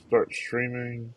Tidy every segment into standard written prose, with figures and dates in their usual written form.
start streaming.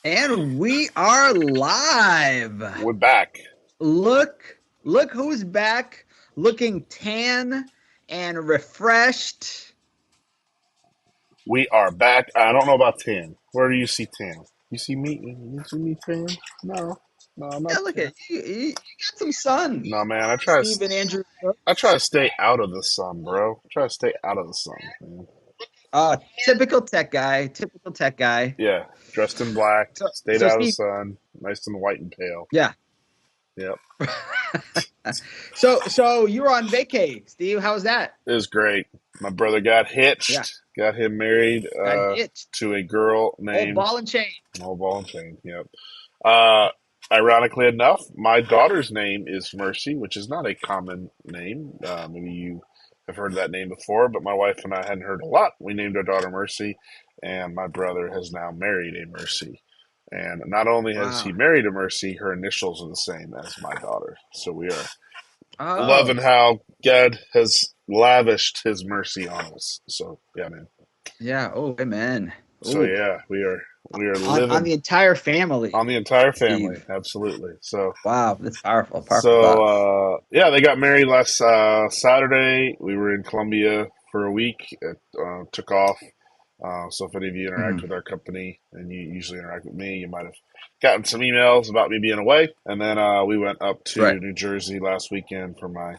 And we are live. We're back. Look who's back, looking tan and refreshed. We are back. I don't know about 10. Where do you see 10? You see me? You see me 10? No. No, I'm Yeah, not look 10. at you. You got some sun. No, man. Steve and Andrew I try to Brooks. stay out of the sun, bro. I try to stay out of the sun, man. Typical tech guy. Typical tech guy. Yeah. Dressed in black, So, stayed so out of the Steve. sun, nice and white and pale. Yeah. Yep. So you were on vacay, Steve. How was that? It was great. My brother got Yeah. hitched, got him married Got hitched. to a girl Oh, named ball and chain. Oh, Ball and Chain. Yep. Uh, Ironically enough, my daughter's name is Mercy, which is not a common name. Maybe you have heard that name before, but my wife and I hadn't heard a lot. We named our daughter Mercy, and my brother has now married a Mercy. And not only has he Wow. married a Mercy, her initials are the same as my daughter. So we are loving Oh, how God has lavished his mercy on us. So yeah, man. yeah. Oh, amen. So Oh, yeah, we are on living the entire family, on the entire family, Steve. absolutely. So Wow, that's powerful. Powerful So thoughts. yeah, they got married last Saturday. We were in Colombia for a week. It took off. So if any of you interact Mhm. with our company and you usually interact with me, you might have gotten some emails about me being away. And then we went up Right. to New Jersey last weekend for my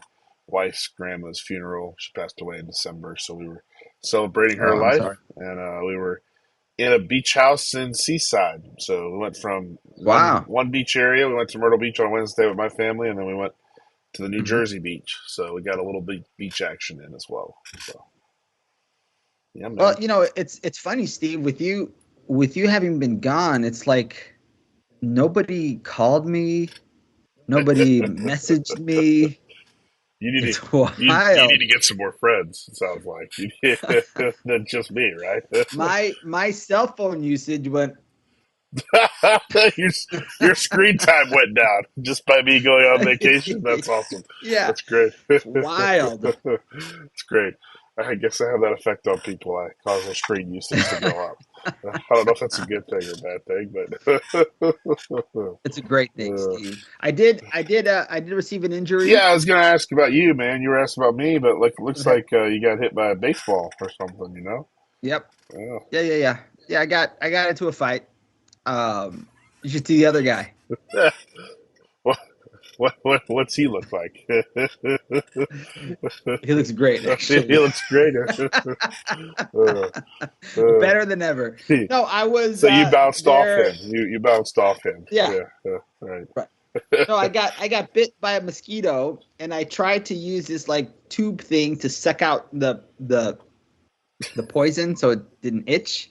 wife's grandma's funeral. She passed away in December, so we were celebrating Oh, her I'm life, sorry. and we were in a beach house in Seaside. So we went from one Wow. one beach area. We went to Myrtle Beach on Wednesday with my family, and then we went to the New Mhm. Jersey beach. So we got a little beach action in as well. So yeah, Well, man. it's funny, Steve, with you having been gone, it's like nobody called me, nobody messaged me. You need to It's you need wild. to get some more friends. It sounds like than just me, right? My cell phone usage went. your your screen time went down just by me going on vacation. That's awesome. Yeah, That's great. it's wild. It's great. I guess I have that effect on people. I cause their screen usage to go up. I don't know if that's a good thing or a bad thing, but It's a great thing, Steve. I did receive an injury. yeah, I was gonna ask about you, man. You were asking about me, but looks like you got hit by a baseball or something. Yep. Yeah. Yeah, yeah, yeah. Yeah, I got into a fight. You should see the other guy. what what's he look like? He looks great, He actually. looks great. Uh, uh, Better than ever. No, I was so you bounced off there. him. You bounced off him. Yeah, Yeah. Right. right. No, I got bit by a mosquito, and I tried to use this like tube thing to suck out the poison so it didn't itch.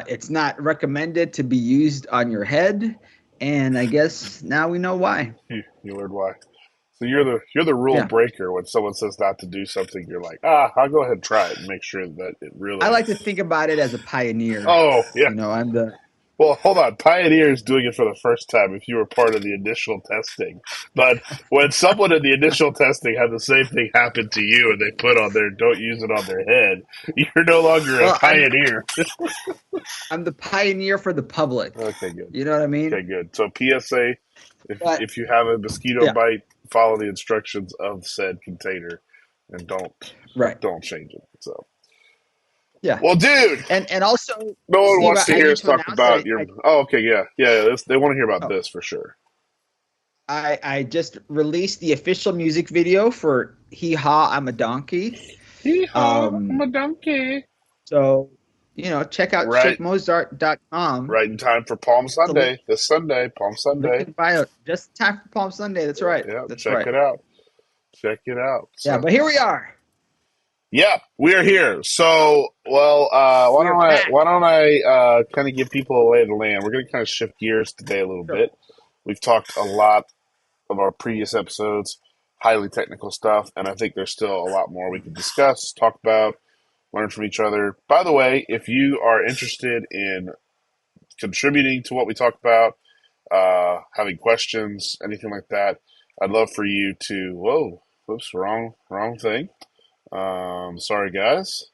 It's not recommended to be used on your head, and I guess now we know why. You learned why. So you're the rule Yeah, breaker. When someone says not to do something, you're like, I'll go ahead and try it and make sure that it I really. like to think about it as a pioneer. Oh yeah. I'm the Well, hold on. Pioneer is doing it for the first time if you were part of the initial testing. But when someone in the initial testing had the same thing happen to you and they put on their don't use it on their head, you're no longer a well, pioneer. I'm the pioneer for the public. Okay, good. You know what I mean? Okay, good. So PSA, But if you have a mosquito yeah, bite, follow the instructions of said container and right. don't change it. So Yeah. well, dude, And also, no one Steve, wants to I hear need us to talk announce that about your. Oh, okay, yeah, yeah. They want to hear about oh, this for sure. I just released the official music video for Hee Haw, I'm a Donkey. Hee haw, I'm Um, a donkey. so check out Right, shakemozart.com. right in time for Palm The link, Sunday. This Sunday, Palm link Sunday. in bio. Just in time for Palm Sunday. That's right. Yeah, That's check right. it out. Check it out. Yeah, So, but here we are. yeah, we are here. So, well, why We are don't I back. why don't I kind of give people a lay of the land? We're going to kind of shift gears today a little Sure. bit. We've talked a lot of our previous episodes, highly technical stuff, and I think there's still a lot more we could discuss, talk about, learn from each other. By the way, if you are interested in contributing to what we talk about, having questions, anything like that, I'd love for you to. Whoa, whoops, wrong thing. Sorry, guys.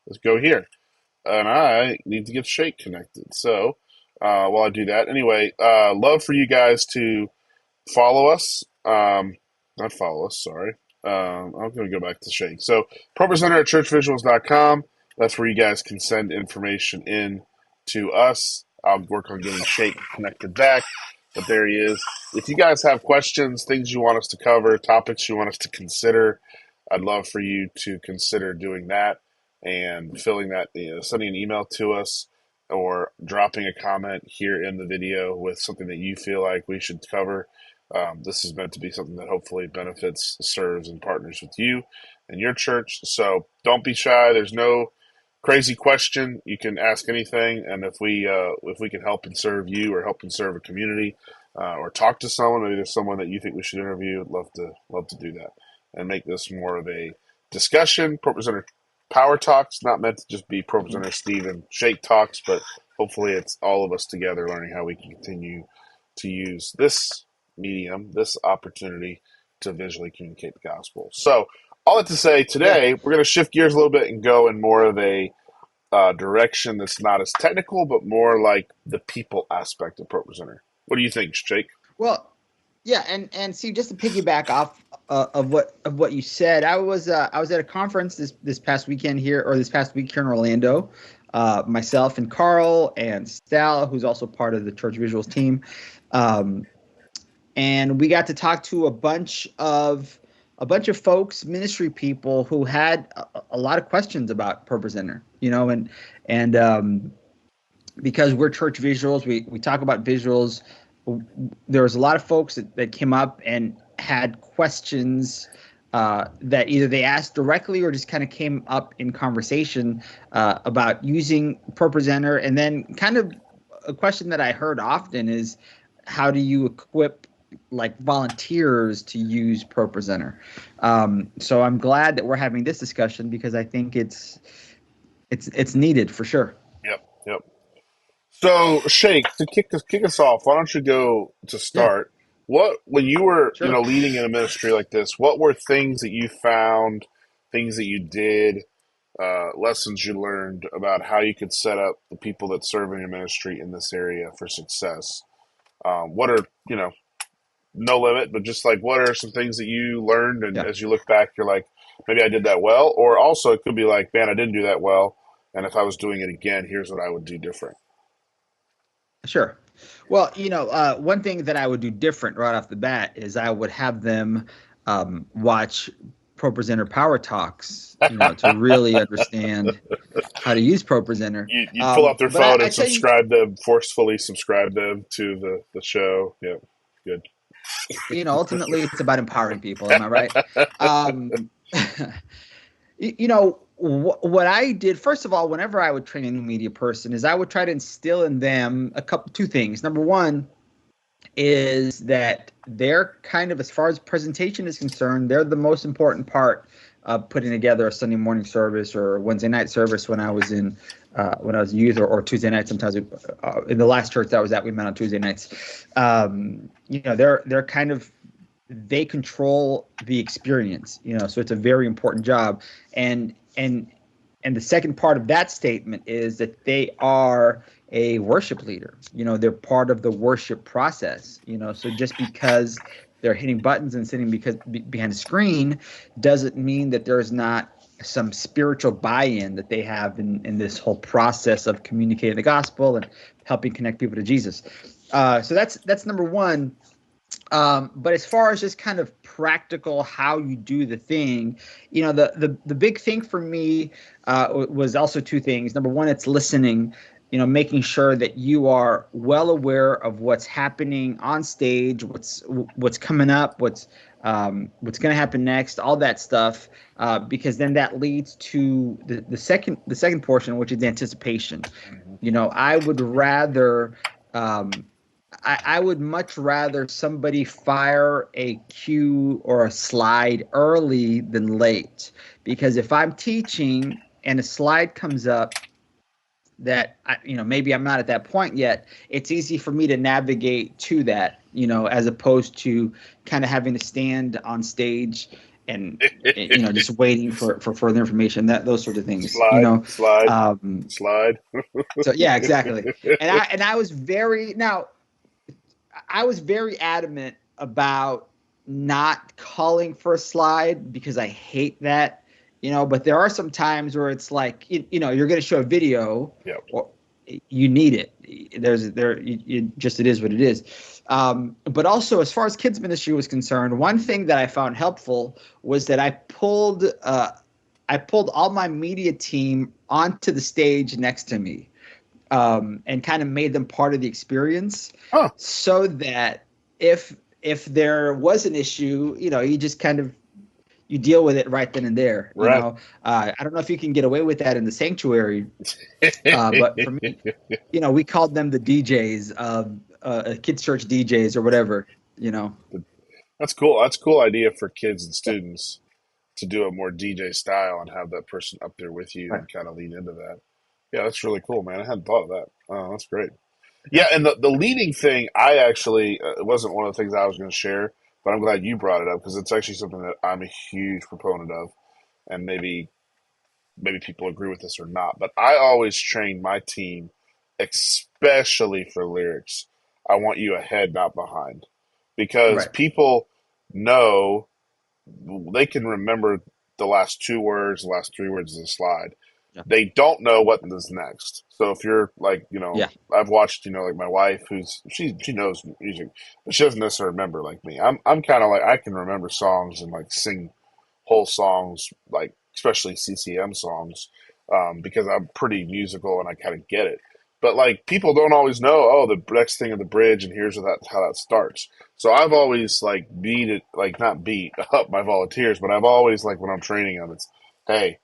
Let's go here. And I need to get Sheik connected. So while I do that. Anyway, love for you guys to follow us. Not follow us, sorry. I'm going to go back to Sheik. So, ProPresenter at churchvisuals.com. That's where you guys can send information in to us. I'll work on getting Sheik connected back, but there he is. If you guys have questions, things you want us to cover, topics you want us to consider, I'd love for you to consider doing that and filling that, sending an email to us or dropping a comment here in the video with something that you feel like we should cover. This is meant to be something that hopefully benefits, serves, and partners with you and your church. So don't be shy. There's no crazy question. You can ask anything, and if we can help and serve you, or help and serve a community, or talk to someone, maybe there's someone that you think we should interview. I'd love to do that and make this more of a discussion. ProPresenter Power Talks, not meant to just be ProPresenter Steve and Sheik Talks, but hopefully it's all of us together learning how we can continue to use this medium, this opportunity to visually communicate the gospel. So all that to say, today we're going to shift gears a little bit and go in more of a direction that's not as technical, but more like the people aspect of ProPresenter. What do you think, Sheik? Well, yeah, and see, just to piggyback off of what you said, I was at a conference this past week here in Orlando. Myself and Carl and Stal, who's also part of the Church Visuals team, and we got to talk to a bunch of folks, ministry people, who had a lot of questions about ProPresenter, and because we're Church Visuals, we talk about visuals. There was a lot of folks that came up and had questions that either they asked directly or just kind of came up in conversation about using ProPresenter. And then kind of a question that I heard often is, how do you equip like volunteers to use ProPresenter? So I'm glad that we're having this discussion, because I think it's needed for sure. Yep. So, Sheik, to kick us off, why don't you go to start? What, when you were leading in a ministry like this, what were things that you found, things that you did, lessons you learned about how you could set up the people that serve in your ministry in this area for success? What are, no limit, but just like, what are some things that you learned, and as you look back, you're like, maybe I did that well, or also it could be like, man, I didn't do that well, and if I was doing it again, here's what I would do different. Sure. Well, one thing that I would do different right off the bat is I would have them watch ProPresenter Power Talks, to really understand how to use ProPresenter. You pull out their phone and forcefully subscribe them to the show. Yeah, good. Ultimately, it's about empowering people. Am I right? What I did, first of all, whenever I would train a new media person, is I would try to instill in them two things. Number one is that they're kind of, as far as presentation is concerned, they're the most important part of putting together a Sunday morning service or Wednesday night service. When I was in youth, or Tuesday night, sometimes in the last church that I was at, we met on Tuesday nights. They're kind of, they control the experience, so it's a very important job. And the second part of that statement is that they are a worship leader. They're part of the worship process. So just because they're hitting buttons and sitting behind a screen doesn't mean that there's not some spiritual buy-in that they have in this whole process of communicating the gospel and helping connect people to Jesus. So that's number one. But as far as just kind of practical how you do the thing, the big thing for me was also two things. Number one, it's listening, making sure that you are well aware of what's happening on stage, what's coming up, what's going to happen next, all that stuff, because then that leads to the second portion, which is anticipation. I would rather. I would much rather somebody fire a cue or a slide early than late, because if I'm teaching and a slide comes up that maybe I'm not at that point yet, it's easy for me to navigate to that, as opposed to kind of having to stand on stage and just waiting for further information, that those sorts of things, Slide, slide, um, slide. so yeah, exactly. And I was very adamant about not calling for a slide because I hate that, but there are some times where it's like, you're going to show a video, Yep. or you need it. It is what it is. But also, as far as kids ministry was concerned, one thing that I found helpful was that I pulled all my media team onto the stage next to me, and kind of made them part of the experience, Huh. so that if there was an issue, you just kind of you deal with it right then and there. Right. I don't know if you can get away with that in the sanctuary, but for me, we called them the DJs, kids church DJs or whatever. That's cool. That's a cool idea for kids and students to do a more DJ style and have that person up there with you Right. and kind of lean into that. Yeah, that's really cool, man. I hadn't thought of that. Oh, that's great. Yeah. Yeah, and the leading thing, I actually, it wasn't one of the things I was going to share, but I'm glad you brought it up because it's actually something that I'm a huge proponent of, and maybe people agree with this or not, but I always train my team, especially for lyrics. I want you ahead, not behind, because Right. people know they can remember the last two words, the last three words of the slide. Yeah. They don't know what is next. So if you're like, Yeah. I've watched, like my wife, who's she knows music, but she doesn't necessarily remember like me. I'm kind of like I can remember songs and like sing whole songs, like especially CCM songs, because I'm pretty musical and I kind of get it. But like people don't always know, oh, the next thing of the bridge, and here's how that starts. So I've always like beat it, like not beat up my volunteers, but I've always like when I'm training them, it's hey,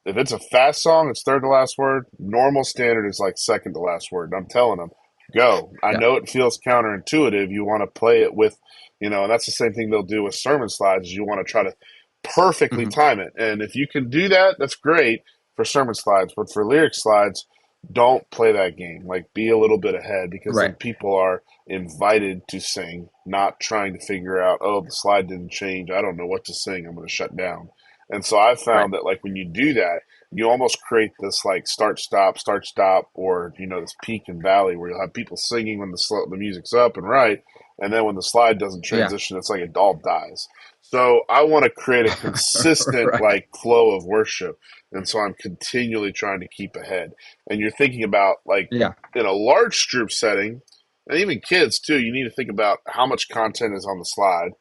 if it's a fast song, it's third to last word. Normal standard is like second to last word. And I'm telling them, go. I Yeah. know it feels counterintuitive. You want to play it with, and that's the same thing they'll do with sermon slides. Is you want to try to perfectly Hmm. time it. And if you can do that, that's great for sermon slides. But for lyric slides, don't play that game. Like be a little bit ahead because then Right. people are invited to sing, not trying to figure out, oh, the slide didn't change. I don't know what to sing. I'm going to shut down. And so I've Right. found that like when you do that, you almost create this like start stop, or this peak and valley where you'll have people singing when the music's up and right, and then when the slide doesn't Yeah. transition, it's like it all dies. So I want to create a consistent Right. like flow of worship, and so I'm continually trying to keep ahead. And you're thinking about like Yeah. in a large group setting, and even kids too. You need to think about how much content is on the slide.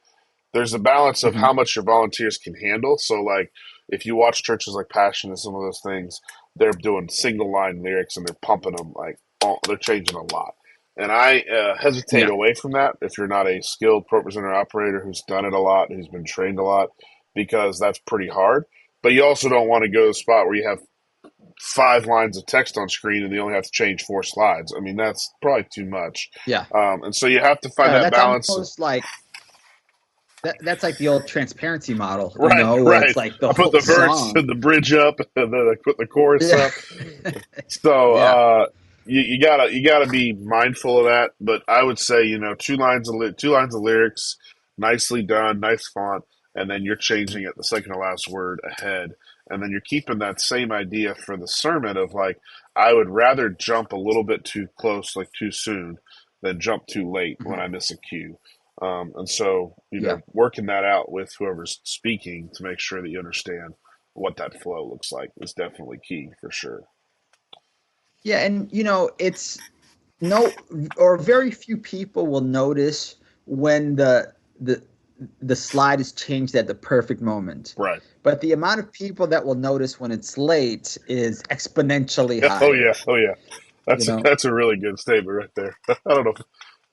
There's a balance of Hmm. how much your volunteers can handle. So, like, if you watch churches like Passion and some of those things, they're doing single line lyrics and they're pumping them like they're changing a lot. And I hesitate Yeah. away from that if you're not a skilled ProPresenter operator who's done it a lot, who's been trained a lot, because that's pretty hard. But you also don't want to go to a spot where you have 5 lines of text on screen and you only have to change 4 slides. I mean, that's probably too much. Yeah. And so you have to find that That's balance. almost like that's like the old transparency model, Right, where right. it's like the I put whole the verse song. and the bridge up, and then I put the chorus Yeah. up. So Yeah. you gotta be mindful of that. But I would say 2 lines of lyrics, nicely done, nice font, and then you're changing it the second to last word ahead, and then you're keeping that same idea for the sermon of like I would rather jump a little bit too close, like too soon, than jump too late when Mhm. I miss a cue. And so, Yeah. working that out with whoever's speaking to make sure that you understand what that flow looks like is definitely key for sure. Yeah, and it's no or very few people will notice when the the slide is changed at the perfect moment. Right. But the amount of people that will notice when it's late is exponentially Oh yeah. higher, Oh yeah. you That's a, know? that's a really good statement right there. I don't know.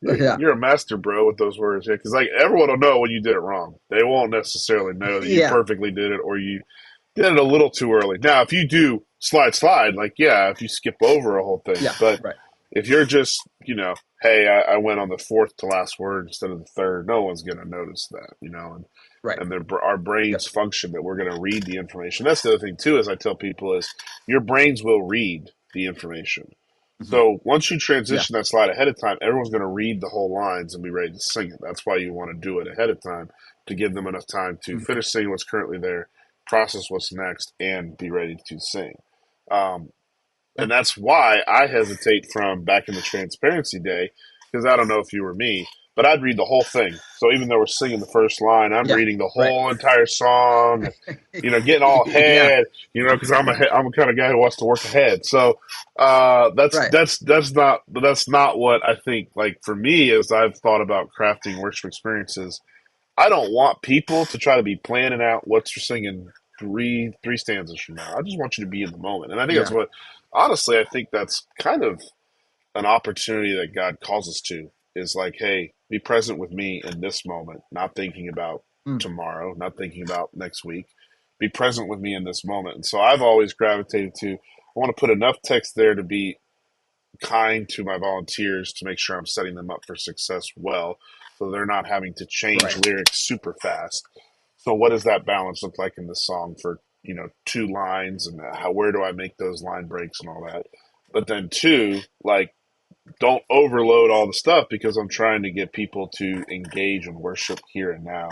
Yeah. You're a master, bro, with those words. Yeah, because like everyone will know when you did it wrong. They won't necessarily know that you Yeah. perfectly did it or you did it a little too early. Now, if you do slide, like yeah, if you skip over a whole thing, Yeah. but Right. if you're just, hey, I went on the fourth to last word instead of the third, no one's going to notice that, Right. and our brains Yep. function that we're going to read the information. That's the other thing too, is I tell people is your brains will read the information. Hmm. So once you Yeah. transition that slide ahead of time, everyone's going to read the whole lines and be ready to sing it. That's why you want to do it ahead of time to give them enough time to Mm. finish singing what's currently there, process what's next, and be ready to sing. Um, Yeah. and that's why I hesitate from back in the transparency day, because I don't know if you were me, but I'd read the whole thing. So even though we're singing the first line, I'm Yeah. reading the Right. whole entire song, getting all Yeah. ahead, because I'm a kind of guy who wants to work ahead. So Right. that's not what I think. Like for me, as I've thought about crafting worship experiences, I don't want people to try to be planning out what you're singing three stanzas from now. I just want you to be in the moment. And I think that's Yeah. what honestly I think that's kind of an opportunity that God calls us to is like, hey, be present with me in this moment, not thinking about Mm. tomorrow, not thinking about next week. Be present with me in this moment. And so I've always gravitated to I want to put enough text there to be kind to my volunteers to make sure I'm setting them up for success well, so they're not having to change Right. lyrics super fast. So what does that balance look like in the song for two lines, and where do I make those line breaks and all that? But then two, like don't overload all the stuff because I'm trying to get people to engage in worship here and now,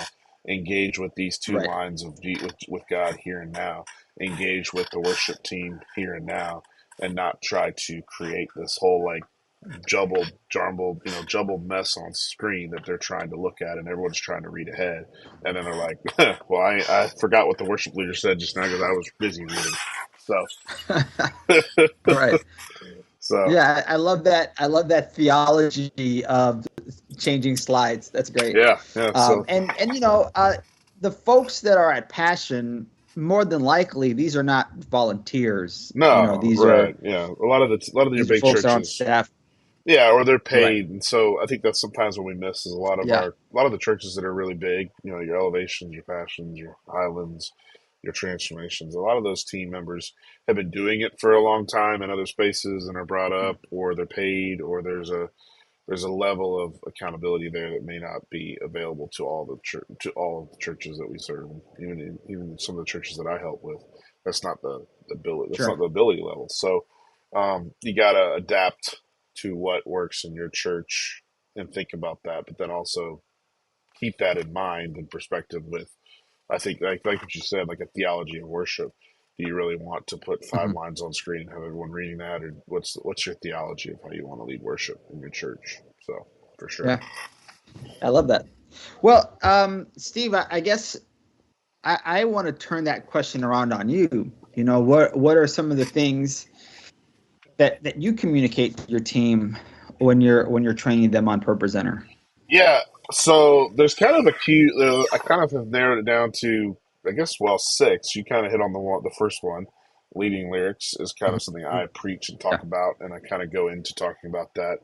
engage with these two Right. lines with God here and now, engage with the worship team here and now, and not try to create this whole like jumbled mess on screen that they're trying to look at and everyone's trying to read ahead. And then they're like, well, I forgot what the worship leader said just now because I was busy reading. So, Right. so Yeah, I love that. I love that theology of changing slides. That's great. yeah. So And the folks that are at Passion, more than likely, these are not volunteers. no, right, yeah. A lot of your These are big folks that are on churches, staff. yeah, or they're Right. paid, and so I think that's sometimes what we miss is Yeah. a lot of the churches that are really big. Your elevations, your passions, your highlands, your transformations. A lot of those team members have been doing it for a long time in other spaces and are brought Mm. up, or they're paid, or there's a level of accountability there that may not be available to to all of the churches that we serve, even some of the churches that I help with. That's not the ability. That's not Sure. the ability level. So you got to adapt to what works in your church and think about that, but then also keep that in mind and perspective with. I think like what you said, like a theology of worship. Do you really want to put five Mhm. lines on screen and have everyone reading that, or what's your theology of how you want to lead worship in your church? So for sure. Yeah, I love that. Well, Steve, I guess I want to turn that question around on you. What are some of the things that you communicate to your team when you're training them on ProPresenter? Yeah. So there's kind of a cue. I kind of have narrowed it down to, I guess, well, six. You kind of hit on the first one. Leading lyrics is kind of something I preach and talk Yeah. about, and I kind of go into talking about that.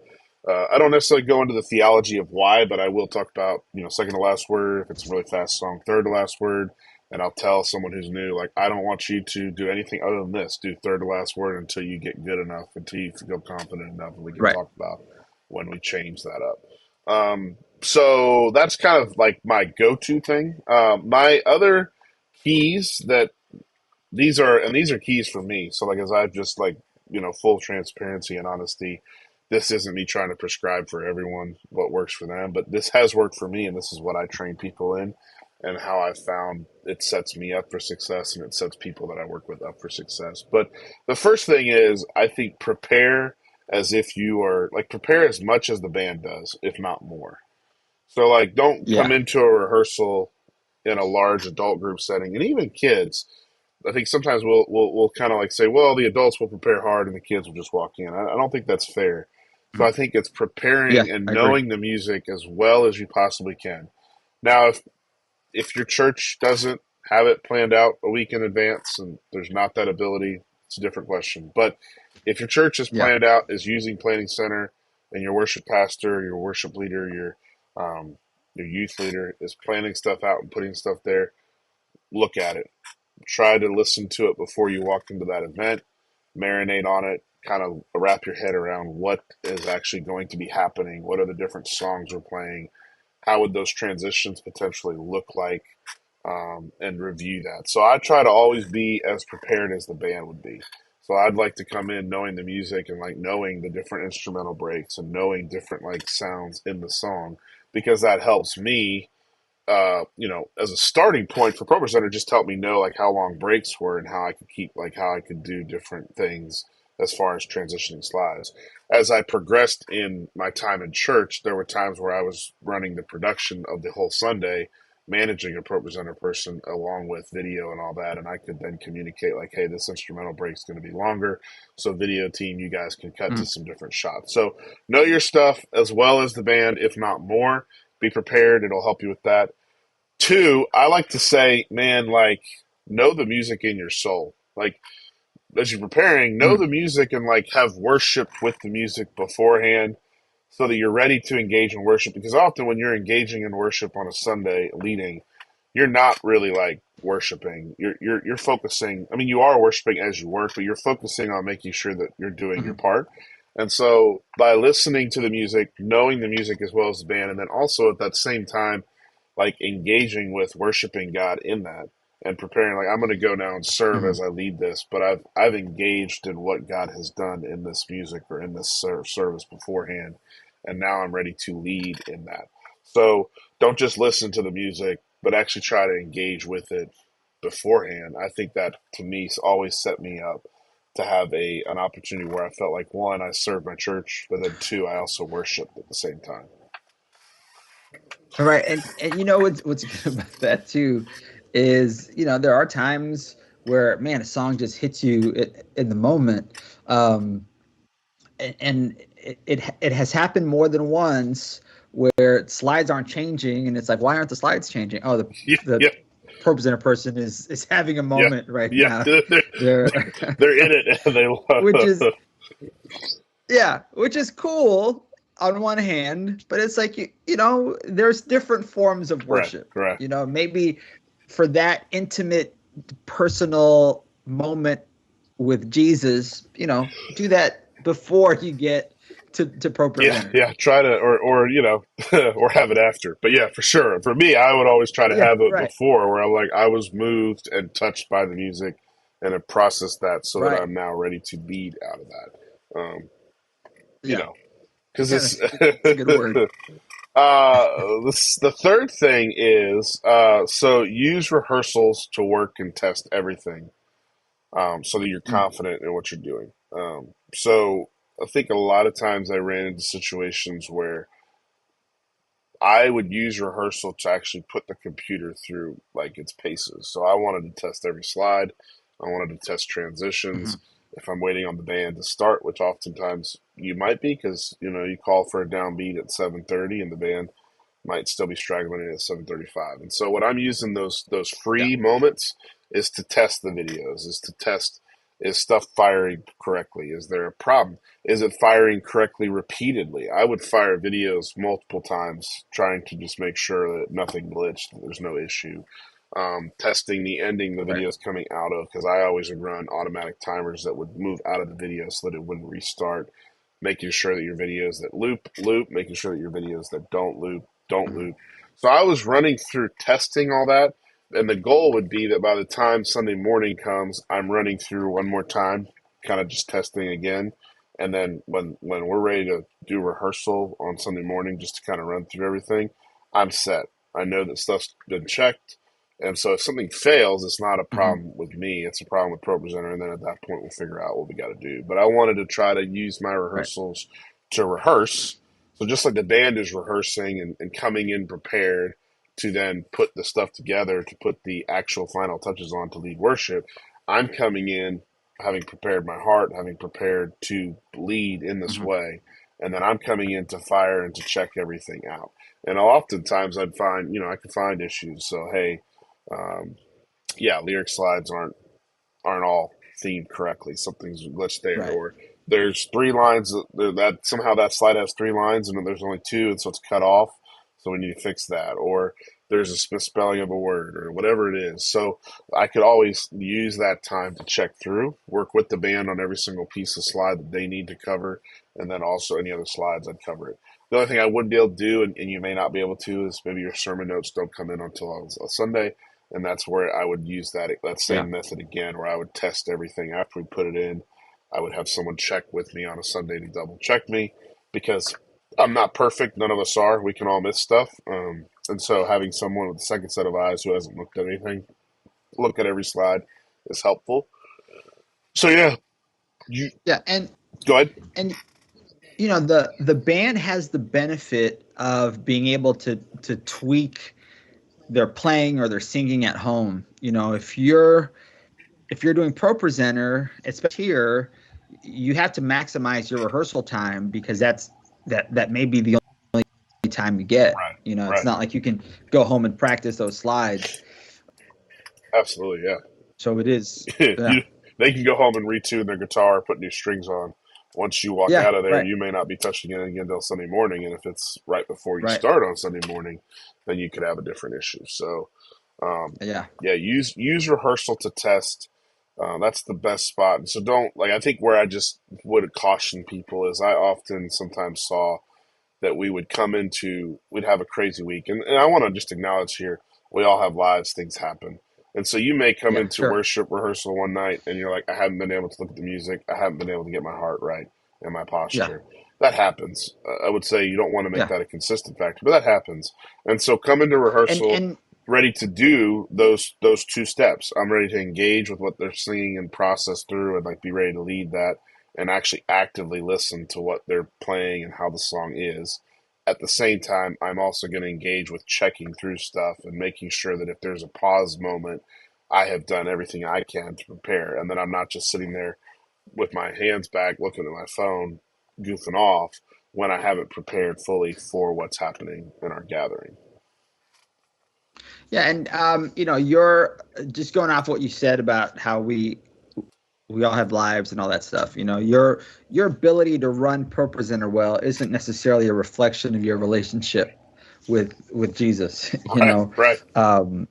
I don't necessarily go into the theology of why, but I will talk about, second to last word, if it's a really fast song, third to last word. And I'll tell someone who's new, like, I don't want you to do anything other than this. Do third to last word until you get good enough, until you feel confident enough, and we can Right. talk about when we change that up. So that's kind of like my go-to thing. My other keys that these are keys for me. So like as I've just like full transparency and honesty, this isn't me trying to prescribe for everyone what works for them, but this has worked for me, and this is what I train people in, and how I found it sets me up for success, and it sets people that I work with up for success. But the first thing is I think prepare as if you are like prepare as much as the band does, if not more. So like don't come Yeah. into a rehearsal in a large adult group setting, and even kids. I think sometimes we'll kind of like say, well, the adults will prepare hard and the kids will just walk in. I don't think that's fair. So Mm. I think it's Yeah, preparing and I agree. knowing the music as well as you possibly can. Now, if your church doesn't have it planned out a week in advance and there's not that ability, it's a different question. But if your church is Yeah. planned out, is using Planning Center, and your worship pastor, your worship leader, your youth leader is planning stuff out and putting stuff there, look at it. Try to listen to it before you walk into that event, marinate on it, kind of wrap your head around what is actually going to be happening, what are the different songs we're playing, how would those transitions potentially look like, and review that. So I try to always be as prepared as the band would be. So I'd like to come in knowing the music and like knowing the different instrumental breaks and knowing different like sounds in the song because that helps me as a starting point for ProPresenter, just helped me know like how long breaks were and how I could do different things as far as transitioning slides. As I progressed in my time in church, there were times where I was running the production of the whole Sunday, managing a ProPresenter person along with video and all that, and I could then communicate like, hey, this instrumental break is going to be longer, so video team, you guys can cut to Mm, some different shots. So know your stuff as well as the band, if not more. Be prepared; it'll help you with that. Two, I like to say, man, like know the music in your soul. Like as you're preparing, know mm, the music and like have worship with the music beforehand so that you're ready to engage in worship. Because often when you're engaging in worship on a Sunday leading, you're not really like worshiping. You're focusing. I mean, you are worshiping as you work, but you're focusing on making sure that you're doing your mm, part. And so by listening to the music, knowing the music as well as the band, and then also at that same time like engaging with worshiping God in that and preparing like I'm going to go now and serve mm, as I lead this, but I've engaged in what God has done in this music or in this service beforehand, and now I'm ready to lead in that. So don't just listen to the music, but actually try to engage with it beforehand. I think that to me always set me up to have a an opportunity where I felt like one, I served my church, but then two, I also worshiped at the same time. All right, and you know what's good about that too is there are times where man a song just hits you in the moment, and it has happened more than once where slides aren't changing and it's like why aren't the slides changing? Oh, Yeah, the yeah, ProPresenter person is having a yeah, moment right yeah. now. They're They're they're in it and they which is love. yeah, which is cool on one hand, but it's like there's different forms of Correct, worship. correct. Maybe for that intimate, personal moment with Jesus, do that before you get to Pro Yeah, Presenter. yeah. Try to or or have it after. But yeah, for sure. For me, I would always try to Yeah, have it right, before, where I'm like I was moved and touched by the music, and have processed that so that right. I'm now ready to lead out of that. You Yeah, know, because yeah, it's that's a good word. the third thing is so use rehearsals to work and test everything so that you're Mm, confident in what you're doing. So I think a lot of times I ran into situations where I would use rehearsal to actually put the computer through like its paces. So I wanted to test every slide. I wanted to test transitions. mhm, If I'm waiting on the band to start, which oftentimes you might be because you call for a downbeat at 7:30 and the band might still be straggling in at 7:35. And so what I'm using those yeah, free moments is to test the videos, is to test is stuff firing correctly? Is there a problem? Is it firing correctly repeatedly? I would fire videos multiple times trying to just make sure that nothing glitched, that there's no issue. Testing the ending the right. video is coming out of because I always would run automatic timers that would move out of the video so that it wouldn't restart, making sure that your videos that loop, making sure that your videos that don't Mhm, loop. So I was running through testing all that, and the goal would be that by the time Sunday morning comes, I'm running through one more time, kind of just testing again. And then when we're ready to do rehearsal on Sunday morning, just to kind of run through everything, I'm set. I know that stuff's been checked. And so if something fails, it's not a mhm, problem with me. It's a problem with ProPresenter. And then at that point, we'll figure out what we got to do. But I wanted to try to use my right. rehearsals to rehearse. So just like the band is rehearsing and coming in prepared to then put the stuff together to put the actual final touches on to lead worship, I'm coming in having prepared my heart, having prepared to lead in this Mhm, way. And then I'm coming in to fire and to check everything out. And oftentimes I'd find, I could find issues. So, hey, um, yeah, lyric slides aren't all themed correctly. Something's glitched there, right. or there's three lines that somehow that slide has three lines and then there's only two, and so it's cut off. So we need to fix that, or there's a misspelling of a word, or whatever it is. So I could always use that time to check through, work with the band on every single piece of slide that they need to cover, and then also any other slides I'd cover it. The only thing I wouldn't be able to do, and you may not be able to, is maybe your sermon notes don't come in until on a Sunday, and that's where I would use that Yeah. same method again, where I would test everything after we put it in. I would have someone check with me on a Sunday to double check me because I'm not perfect. None of us are. We can all miss stuff. And so having someone with a second set of eyes who hasn't looked at anything, look at every slide is helpful. So yeah, you Yeah, and go ahead. and the band has the benefit of being able to tweak their playing or their singing at home. If you're doing ProPresenter, especially here, you have to maximize your rehearsal time because that may be the only time you get. Right, It's right. not like you can go home and practice those slides. Absolutely, yeah. So it is, yeah, you, they can go home and retune their guitar, put new strings on. Once you walk yeah, out of there, right, you may not be touching it again until Sunday morning. And if it's right before you right, start on Sunday morning, then you could have a different issue. So, um, yeah, yeah, use rehearsal to test. That's the best spot. And so don't like. I think where I just would caution people is I often sometimes saw that we'd have a crazy week. And I want to just acknowledge here, we all have lives, things happen. And so you may come yeah, into sure, worship rehearsal one night and you're like, I haven't been able to look at the music. I haven't been able to get my heart right and my yeah, posture. That happens. I would say you don't want to make yeah, that a consistent factor, but that happens. And so come into and rehearsal and ready to do those two steps. I'm ready to engage with what they're singing and process through and like be ready to lead that and actually actively listen to what they're playing and how the song is. At the same time, I'm also going to engage with checking through stuff and making sure that if there's a pause moment, I have done everything I can to prepare. And then I'm not just sitting there with my hands back looking at my phone, goofing off when I haven't prepared fully for what's happening in our gathering. yeah, and you're just going off what you said about how we all have lives and all that stuff. Your ability to run ProPresenter well isn't necessarily a reflection of your relationship with Jesus. Right, right. Um,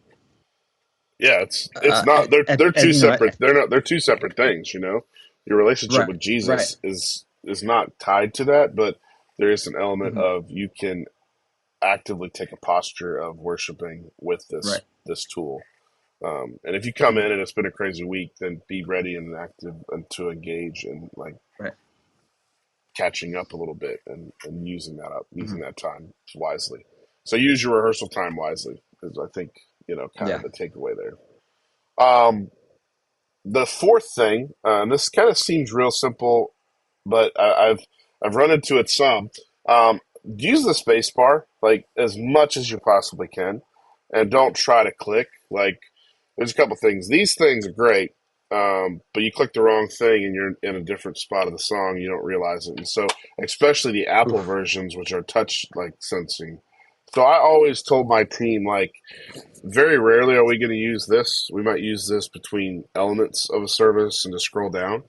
Yeah, it's not they're at, two separate they're two separate things, Your relationship right, with right, Jesus is not tied to that, but there is an element mhm, of you can actively take a posture of worshiping with right, this tool. And if you come mhm, in and it's been a crazy week, then be ready and active and to engage and like right, catching up a little bit and mhm, using that time wisely. So use your rehearsal time wisely is I think, kind of yeah, the takeaway there. Um, the fourth thing, and this kind of seems real simple, but I've run into it some. Use the space bar like as much as you possibly can, and don't try to click. Like, there's a couple things. These things are great, but you click the wrong thing and you're in a different spot of the song. You don't realize it, and so especially the Apple oof, versions, which are touch like sensing. So I always told my team like very rarely are we going to use this. We might use this between elements of a service and to scroll down,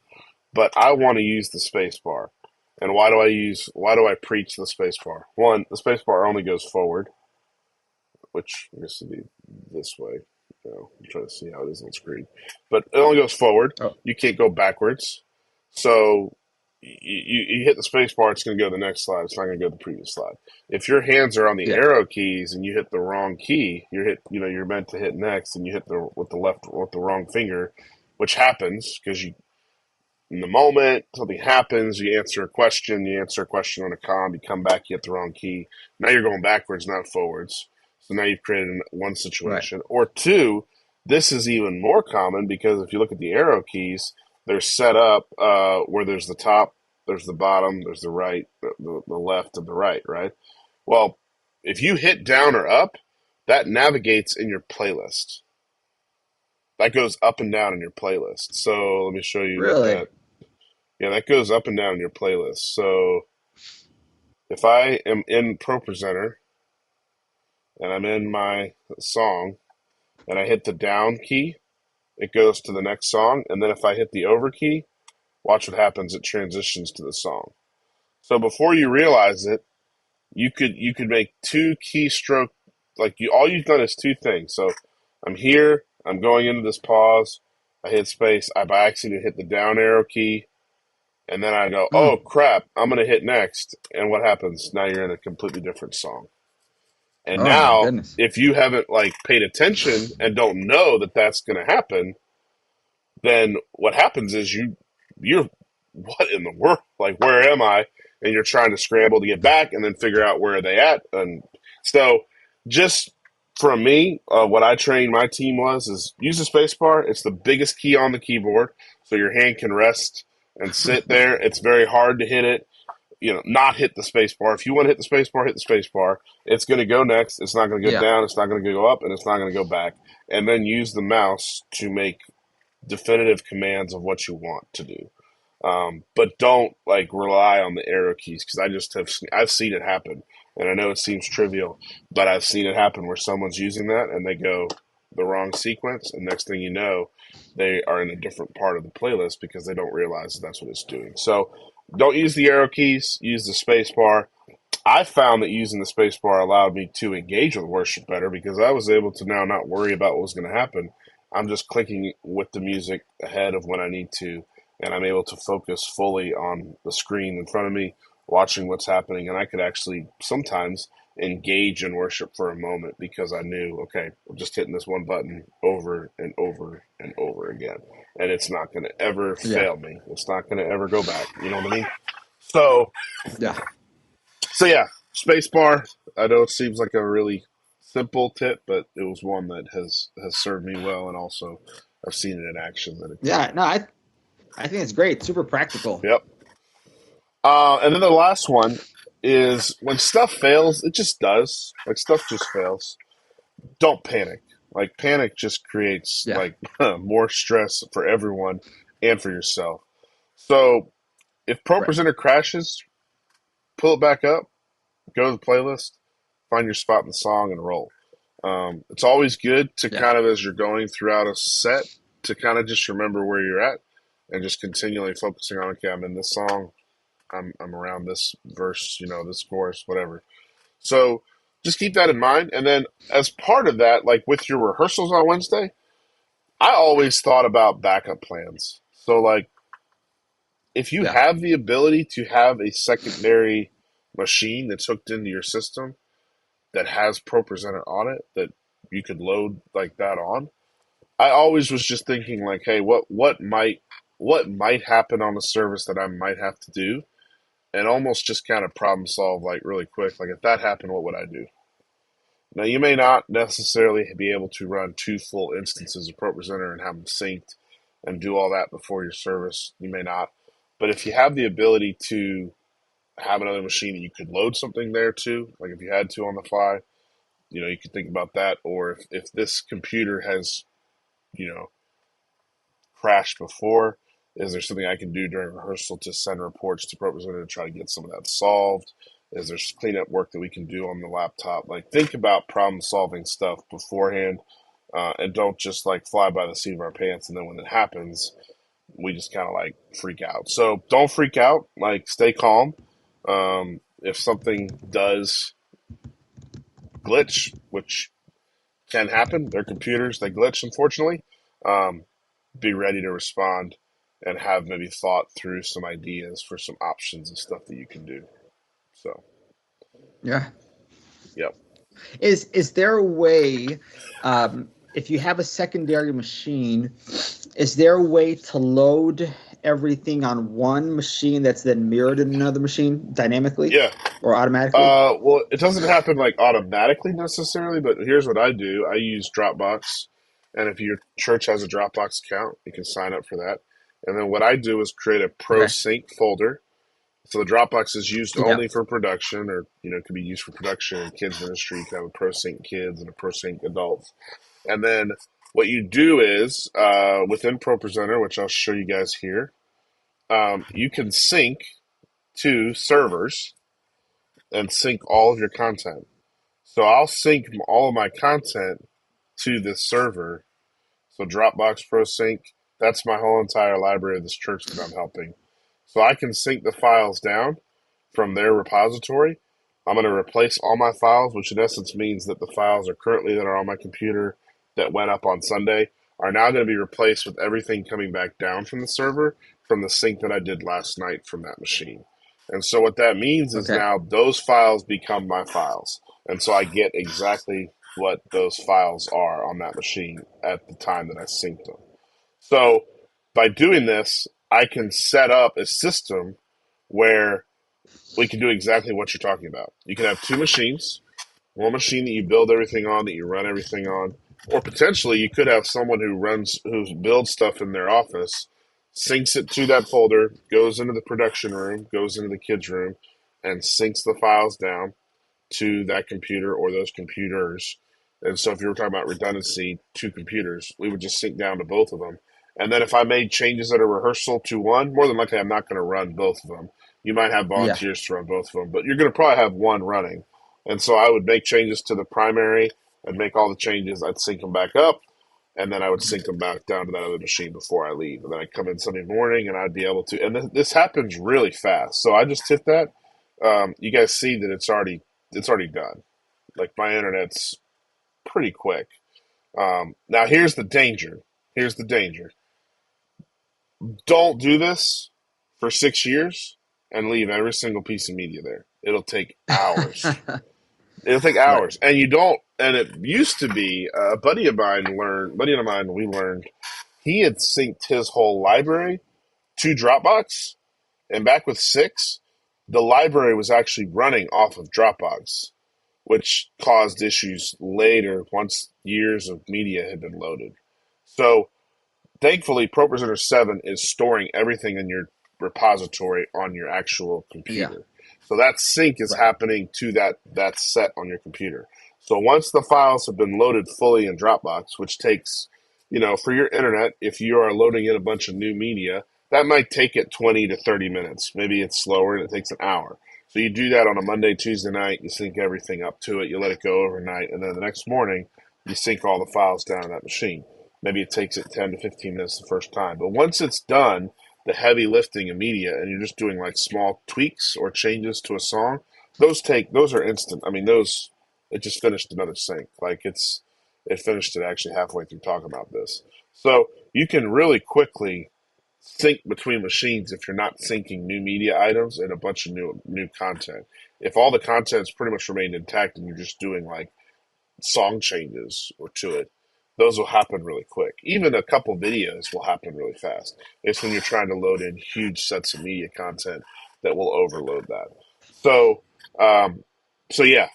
but I want to use the space bar. And why do I preach the space bar? One, the space bar only goes forward, which I guess would be this way. I'm trying to see how it is on screen, but it only goes forward. oh, You can't go backwards. So you hit the space bar, it's going to go to the next slide. It's not going to go to the previous slide. If your hands are on the yeah, arrow keys and you hit the wrong key, you're meant to hit next, and you hit the with the wrong finger, which happens because in the moment something happens, you answer a question on a comm, you come back, you hit the wrong key. Now you're going backwards, not forwards. So now you've created one right, situation. Or two, this is even more common because if you look at the arrow keys, they're set up where there's the top, there's the bottom, there's the right, the left, and the right, right? Well, if you hit down or up, that navigates in your playlist. That goes up and down in your playlist. So let me show you what really, that. Yeah, that goes up and down in your playlist. So if I am in ProPresenter and I'm in my song and I hit the down key, it goes to the next song. And then if I hit the over key, watch what happens. It transitions to the song. So before you realize it, you could make two keystroke like you all you've done is two things. So I'm here, I'm going into this pause, I hit space, I by accident hit the down arrow key, and then I go, oh mm, crap, I'm gonna hit next. And what happens? Now you're in a completely different song. And oh my now, goodness, if you haven't like paid attention and don't know that that's gonna happen, then what happens is you're what in the world? Like where am I? And you're trying to scramble to get back and then figure out where are they at. And so Just from me, what I trained my team is use the space bar. It's the biggest key on the keyboard, so your hand can rest and sit there. It's very hard to hit it. Not hit the space bar. If you want to hit the space bar, hit the space bar. It's going to go next. It's not going to go Yeah. down. It's not going to go up, and it's not going to go back. And then use the mouse to make definitive commands of what you want to do. But don't like rely on the arrow keys because I've seen it happen, and I know it seems trivial, but I've seen it happen where someone's using that and they go the wrong sequence, and next thing you know, they are in a different part of the playlist because they don't realize that's what it's doing. So don't use the arrow keys. Use the space bar. I found that using the spacebar allowed me to engage with worship better because I was able to now not worry about what was going to happen. I'm just clicking with the music ahead of when I need to, and I'm able to focus fully on the screen in front of me, watching what's happening, and I could actually sometimes engage in worship for a moment because I knew, okay, I'm just hitting this one button over and over and over again, and it's not going to ever Yeah. fail me. It's not going to ever go back. You know what I mean? So Yeah. so yeah, spacebar. I know it seems like a really simple tip, but it was one that has served me well, and also I've seen it in action that it can. Yeah. No, I think it's great. Super practical. Yep. And then the last one is when stuff fails, it just does. Like stuff just fails. Don't panic. Like panic just creates Yeah. like more stress for everyone and for yourself. So if Right. ProPresenter crashes, pull it back up, go to the playlist, find your spot in the song, and roll. It's always good to Yeah. kind of, as you're going throughout a set, to kind of just remember where you're at and just continually focusing on, okay, I'm in this song, I'm around this verse, this chorus, whatever. So just keep that in mind. And then as part of that, like with your rehearsals on Wednesday, I always thought about backup plans. So like if you Yeah. have the ability to have a secondary machine that's hooked into your system that has ProPresenter on it that you could load like that on. I always was just thinking like, hey, what might happen on the service that I might have to do, and almost just kind of problem solve like really quick. Like if that happened, what would I do? Now you may not necessarily be able to run two full instances of ProPresenter and have them synced and do all that before your service. You may not, but if you have the ability to have another machine that you could load something there to, like if you had to on the fly, you could think about that. Or if this computer has, you know, crashed before, is there something I can do during rehearsal to send reports to ProPresenter to try to get some of that solved? Is there cleanup work that we can do on the laptop? Like think about problem solving stuff beforehand, and don't just like fly by the seat of our pants. And then when it happens, we just kind of like freak out. So don't freak out. Like stay calm. If something does glitch, which can happen. They're computers, they glitch, unfortunately. Um, be ready to respond and have maybe thought through some ideas for some options and stuff that you can do. So, Yeah. yep. Is there a way, if you have a secondary machine, is there a way to load everything on one machine that's then mirrored in another machine dynamically Yeah. or automatically? Well, it doesn't happen like automatically necessarily, but here's what I do. I use Dropbox, and if your church has a Dropbox account, you can sign up for that. And then what I do is create a Pro Okay. Sync folder. So the Dropbox is used Yeah. only for production, or it can be used for production and kids ministry. You can have a Pro Sync kids and a Pro Sync adults. And then what you do is within ProPresenter, which I'll show you guys here, you can sync to servers and sync all of your content. So I'll sync all of my content to this server. So Dropbox Pro Sync, that's my whole entire library of this church that I'm helping. So I can sync the files down from their repository. I'm going to replace all my files, which in essence means that the files are currently that are on my computer that went up on Sunday are now going to be replaced with everything coming back down from the server from the sync that I did last night from that machine. And so what that means is Okay. now those files become my files. And so I get exactly what those files are on that machine at the time that I synced them. So by doing this, I can set up a system where we can do exactly what you're talking about. You can have two machines. one machine that you build everything on, that you run everything on, or potentially you could have someone who builds stuff in their office, syncs it to that folder, goes into the production room, goes into the kids' room, and syncs the files down to that computer or those computers. And so if you were talking about redundancy, two computers, we would just sync down to both of them. And then if I made changes at a rehearsal to one, more than likely I'm not going to run both of them. You might have Yeah. volunteers to run both of them, but you're going to probably have one running. And so I would make changes to the primary. I'd make all the changes. I'd sync them back up, and then I would sync them back down to that other machine before I leave. And then I'd come in Sunday morning, and I'd be able to. And this happens really fast. So I just hit that. You guys see that it's already done. Like my internet's pretty quick. Now here's the danger. Here's the danger. Don't do this for 6 years and leave every single piece of media there. It'll take hours. It'll take Right. hours, and you don't. And it used to be a buddy of mine learned. Buddy of mine, we learned he had synced his whole library to Dropbox, and back with six, the library was actually running off of Dropbox, which caused issues later once years of media had been loaded. So thankfully, ProPresenter 7 is storing everything in your repository on your actual Yeah. computer. So that sync is Right. happening to that set on your computer. So once the files have been loaded fully in Dropbox, which takes, for your internet, if you are loading in a bunch of new media, that might take it 20 to 30 minutes. Maybe it's slower and it takes an hour. So you do that on a Monday, Tuesday night, you sync everything up to it, you let it go overnight, and then the next morning, you sync all the files down to that machine. Maybe it takes it 10 to 15 minutes the first time. But once it's done, the heavy lifting in media, and you're just doing like small tweaks or changes to a song, those are instant. I mean, those it just finished another sync. Like it finished it actually halfway through talking about this. So you can really quickly sync between machines if you're not syncing new media items and a bunch of new content. If all the content's pretty much remained intact and you're just doing like song changes or to it, those will happen really quick. Even a couple videos will happen really fast. It's when you're trying to load in huge sets of media content that will overload that. So, um, so yeah,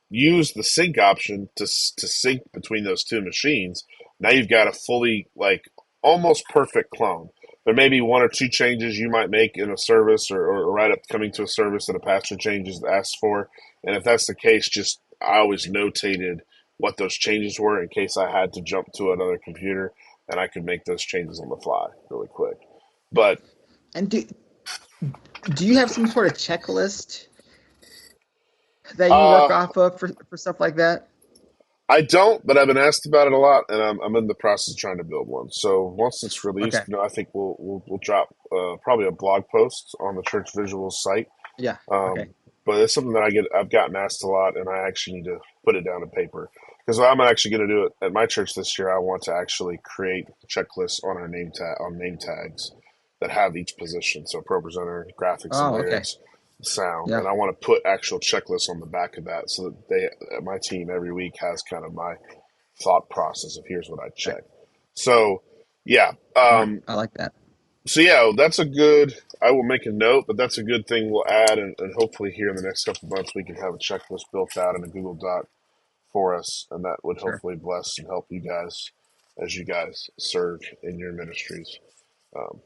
use the sync option to sync between those two machines. Now you've got a fully like almost perfect clone. There may be one or two changes you might make in a service or right up coming to a service that a pastor changes asks for. And if that's the case, just I always notated what those changes were in case I had to jump to another computer and I could make those changes on the fly really quick. But And do you have some sort of checklist that you work uh, off of for stuff like that? I don't, but I've been asked about it a lot, and I'm in the process of trying to build one. So once it's released, Okay. I think we'll drop probably a blog post on the Church Visuals site. Yeah. Um, Okay. but it's something that I've gotten asked a lot, and I actually need to put it down on paper because I'm actually going to do it at my church this year. I want to actually create checklists on our name tags that have each position. So ProPresenter, graphics and Oh, okay. lyrics, sound, Yeah. and I want to put actual checklists on the back of that so that my team every week has kind of my thought process of here's what I Okay. check. So yeah, Smart. I like that. so yeah, that's a good. I will make a note, but that's a good thing we'll add, and hopefully here in the next couple of months we can have a checklist built out in a Google Doc for us, and that would Sure. hopefully bless and help you guys as you guys serve in your ministries. Um,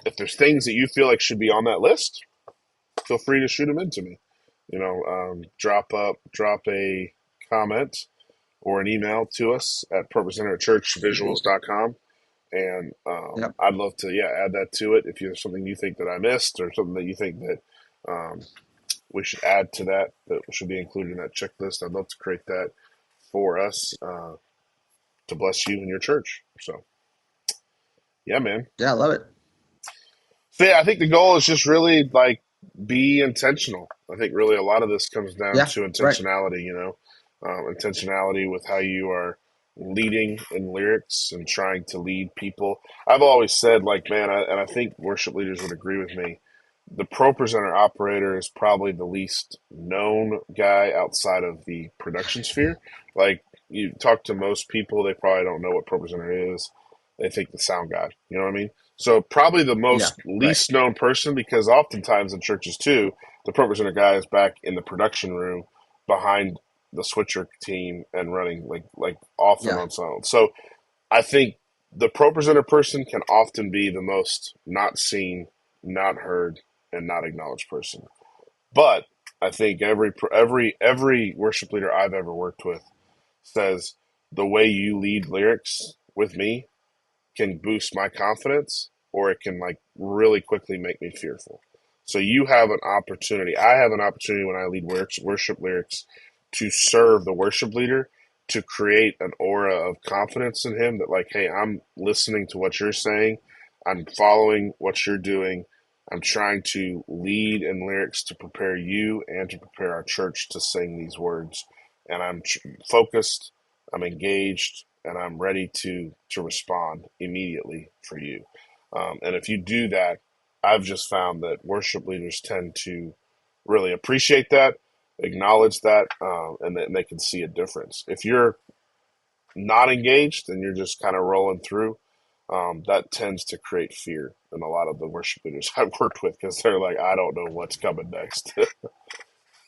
if there's things that you feel like should be on that list, feel free to shoot them into me. Drop a comment or an email to us at ProPresenterChurchVisuals.com. And Yep. I'd love to, add that to it. If there's something you think that I missed or something that you think that um, we should add to that should be included in that checklist, I'd love to create that for us to bless you and your church. So, yeah, man. Yeah, I love it. So, yeah, I think the goal is just really like be intentional. I think really a lot of this comes down Yeah. to Right. intentionality, intentionality with how you are leading in lyrics and trying to lead people. I've always said, like, man, and I think worship leaders would agree with me, the pro presenter operator is probably the least known guy outside of the production sphere. Like, you talk to most people, they probably don't know what pro presenter is. They think the sound guy. You know what I mean? So probably the Yeah. most Right. least known person, because oftentimes in churches too, the pro presenter guy is back in the production room behind the switcher team and running like off and Yeah. on silent. So I think the pro presenter person can often be the most not seen, not heard, and not acknowledged person. But I think every worship leader I've ever worked with says the way you lead lyrics with me can boost my confidence or it can like really quickly make me fearful. So you have an opportunity. I have an opportunity when I lead worship lyrics to serve the worship leader to create an aura of confidence in him that like, hey, I'm listening to what you're saying. I'm following what you're doing. I'm trying to lead in lyrics to prepare you and to prepare our church to sing these words. And I'm focused, I'm engaged, and I'm ready to respond immediately for you. And if you do that, I've just found that worship leaders tend to really appreciate that, acknowledge that, and then they can see a difference. If you're not engaged and you're just kind of rolling through, that tends to create fear in a lot of the worship leaders I've worked with because they're like, I don't know what's coming next.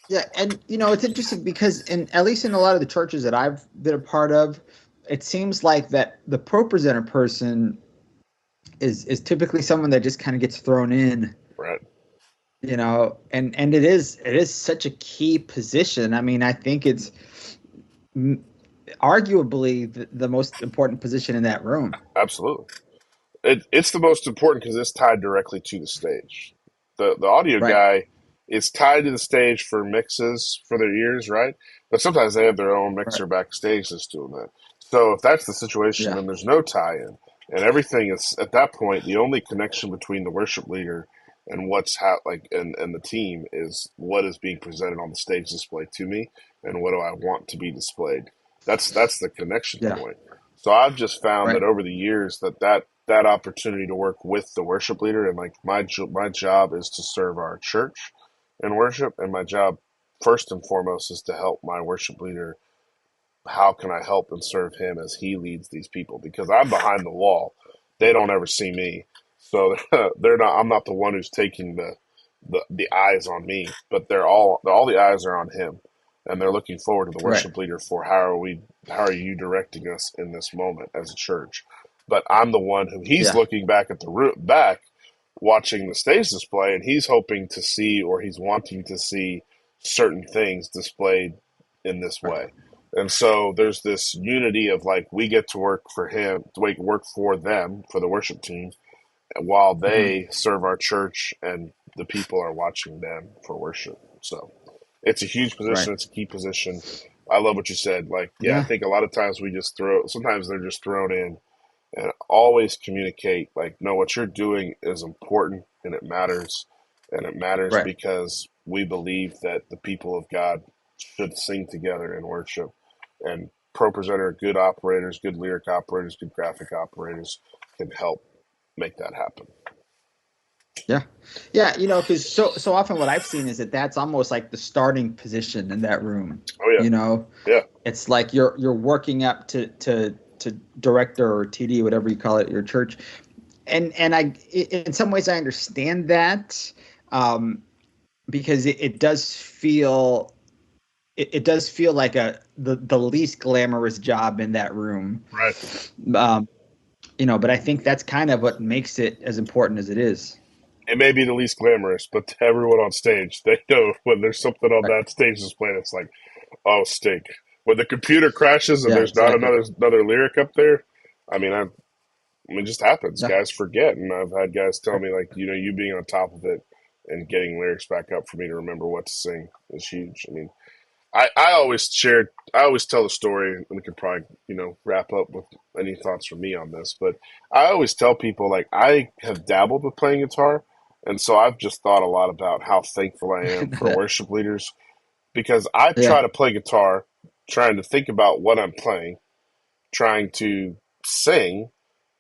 Yeah, and it's interesting because at least in a lot of the churches that I've been a part of, it seems like that the pro presenter person is typically someone that just kind of gets thrown in, Right. and it is such a key position. I mean, I think it's arguably the most important position in that room. Absolutely. It's the most important because it's tied directly to the stage. The audio Right. guy is tied to the stage for mixes for their ears, right? But sometimes they have their own Right. mixer backstage that's doing that. So if that's the situation, Yeah. then there's no tie-in, and everything is at that point the only connection between the worship leader and and the team is what is being presented on the stage display to me, and what do I want to be displayed. That's the connection Yeah. point. So I've just found that Right. over the years that opportunity to work with the worship leader and like my job is to serve our church in worship, and my job first and foremost is to help my worship leader. How can I help and serve him as he leads these people? Because I'm behind the wall, they don't ever see me, so they're not. I'm not the one who's taking the eyes on me, but all the eyes are on him, and they're looking forward to the Right. worship leader for how are you directing us in this moment as a church. But I'm the one who he's Yeah. looking back at back watching the stage display, and he's hoping to see or he's wanting to see certain things displayed in this Right. way. And so there's this unity of like we get to work for him, to work for them, for the worship team, while Hmm. they serve our church and the people are watching them for worship. So it's a huge Right. position. It's a key position. I love what you said. Like, yeah, I Yeah. think a lot of times sometimes they're just thrown in, and always communicate like, no, what you're doing is important and it matters. And it matters Right. because we believe that the people of God should sing together in worship. And pro presenter, good operators, good lyric operators, good graphic operators can help make that happen. Yeah. Yeah. Because so often what I've seen is that that's almost like the starting position in that room. Oh yeah, You know, yeah, it's like you're working up to director or TD, whatever you call it, your church. And in some ways I understand that, um, because it does feel it does feel like the least glamorous job in that room. right. Um, but I think that's kind of what makes it as important as it is. It may be the least glamorous, but to everyone on stage, they know when there's something on Right. that stage display that's like, oh, stink. When the computer crashes and Yeah, there's not exactly. another lyric up there, I mean, it just happens. Yeah. Guys forget, and I've had guys tell me like, you being on top of it and getting lyrics back up for me to remember what to sing is huge. I mean, I always tell the story, and we could probably wrap up with any thoughts from me on this, but I always tell people like I have dabbled with playing guitar, and so I've just thought a lot about how thankful I am for worship leaders because I try Yeah. to play guitar, trying to think about what I'm playing, trying to sing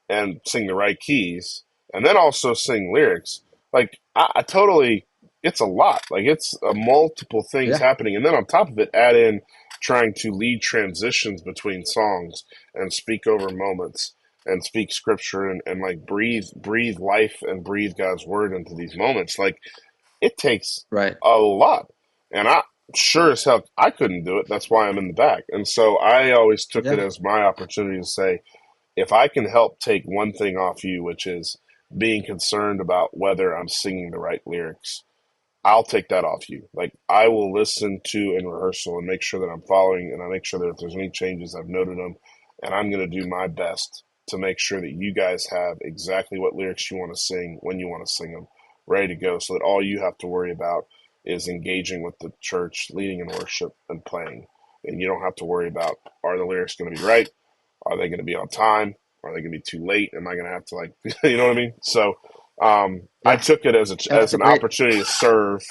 and sing the right keys, and then also sing lyrics. Like I totally, it's a lot. Like it's multiple things Yeah. happening, and then on top of it, add in trying to lead transitions between songs and speak over moments and speak scripture and like breathe life and breathe God's word into these moments. Like it takes Right. a lot, and sure as hell I couldn't do it. That's why I'm in the back. And so I always took it Yeah. as my opportunity to say, if I can help take one thing off you, which is being concerned about whether I'm singing the right lyrics, I'll take that off you. Like I will listen to in rehearsal and make sure that I'm following, and I make sure that if there's any changes, I've noted them, and I'm going to do my best to make sure that you guys have exactly what lyrics you want to sing when you want to sing them, ready to go, so that all you have to worry about is engaging with the church, leading in worship, and playing. And you don't have to worry about, are the lyrics going to be right? Are they going to be on time? Are they going to be too late? Am I going to have to, like, you know what I mean? So I Yeah. took it as Yeah, as that's a an great. opportunity to serve,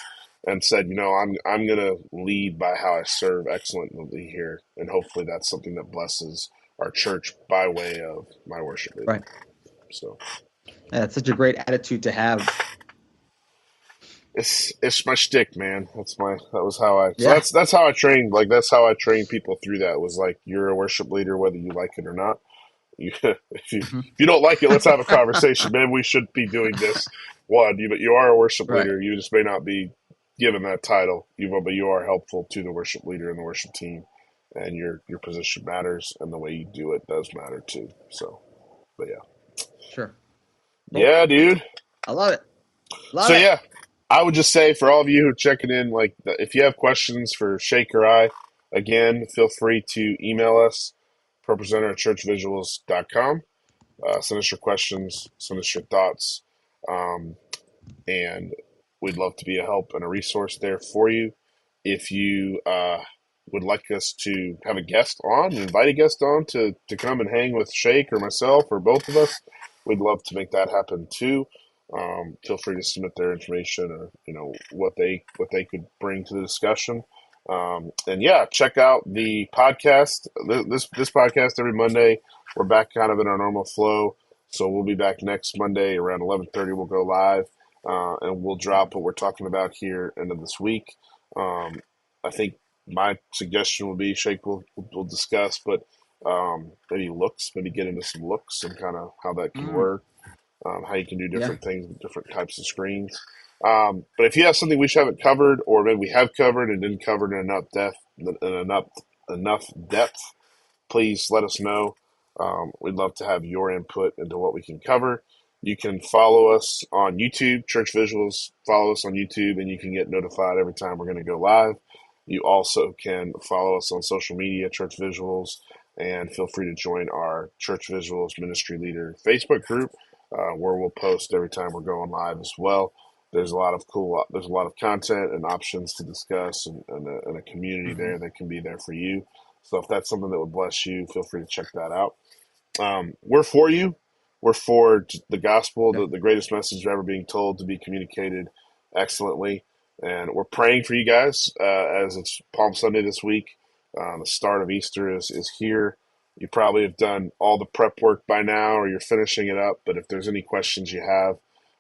and said, I'm going to lead by how I serve excellently here, and hopefully that's something that blesses our church by way of my worship leader. Right. So Yeah, that's such a great attitude to have. it's my shtick, man. That was how I, so Yeah. that's how I trained. Like that's how I trained people through that, was like, you're a worship leader whether you like it or not. Mhm. If you don't like it, let's have a conversation. Maybe we should be doing this. One, but you are a worship Right. leader. You just may not be given that title. But you are helpful to the worship leader and the worship team, and your position matters, and the way you do it does matter too. So, but Sure. Cool. yeah, dude. I love it. So Love it. yeah, I would just say for all of you who are checking in, like if you have questions for Sheik or I, again, feel free to email us, ProPresenter at churchvisuals.com. Send us your questions, send us your thoughts, um, and we'd love to be a help and a resource there for you. If you would like us to have a guest on, invite a guest on to come and hang with Sheik or myself or both of us, we'd love to make that happen too. Feel free to submit their information, or what they could bring to the discussion. And yeah, check out the podcast. This podcast every Monday. We're back kind of in our normal flow, so we'll be back next Monday around 11:30. We'll go live, and we'll drop what we're talking about here end of this week. I think my suggestion would be, Shake will discuss, but maybe get into some looks and kind of how that can Mm, work, how you can do yeah. different things with different types of screens. But if you have something we haven't covered, or maybe we have covered and didn't cover in enough depth, please let us know. We'd love to have your input into what we can cover. You can follow us on YouTube, Church Visuals. Follow us on YouTube, and you can get notified every time we're going to go live. You also can follow us on social media, Church Visuals, and feel free to join our Church Visuals Ministry Leader Facebook group, where we'll post every time we're going live as well. There's a lot of content and options to discuss, and a community Hmm. there that can be there for you. So if that's something that would bless you, feel free to check that out. We're for you. We're for the gospel, Yeah. the greatest message ever being told, to be communicated excellently. And we're praying for you guys, as it's Palm Sunday this week. The start of Easter is here. You probably have done all the prep work by now, or you're finishing it up. But if there's any questions you have,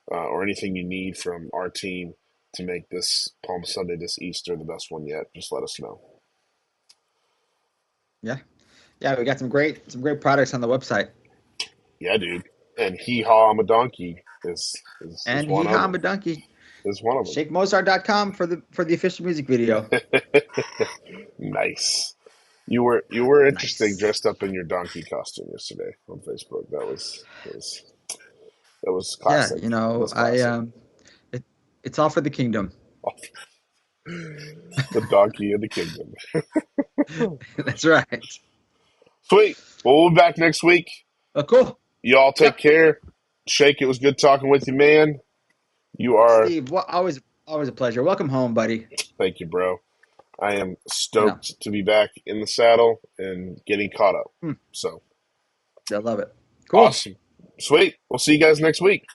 or anything you need from our team to make this Palm Sunday, this Easter, the best one yet, just let us know. Yeah. Yeah. We got some great products on the website. Yeah, dude. And Hee Haw, I'm a Donkey is And one Hee of Haw them. Donkey. Is one of ShakeMozart.com for the official music video. them. Nice. You were interesting, Nice. dressed up in your donkey costume yesterday on Facebook. That was Yeah, classic. That was I classic. it, it's all for the kingdom. The donkey in the kingdom. That's right. Sweet. Well, we'll be back next week. Oh, cool. Y'all take Yep. care. Shake, it was good talking with you, man. You are. Steve, always a pleasure. Welcome home, buddy. Thank you, bro. I am You know, stoked to be back in the saddle and getting caught up. hmm, So I love it. Cool. awesome. Sweet. We'll see you guys next week.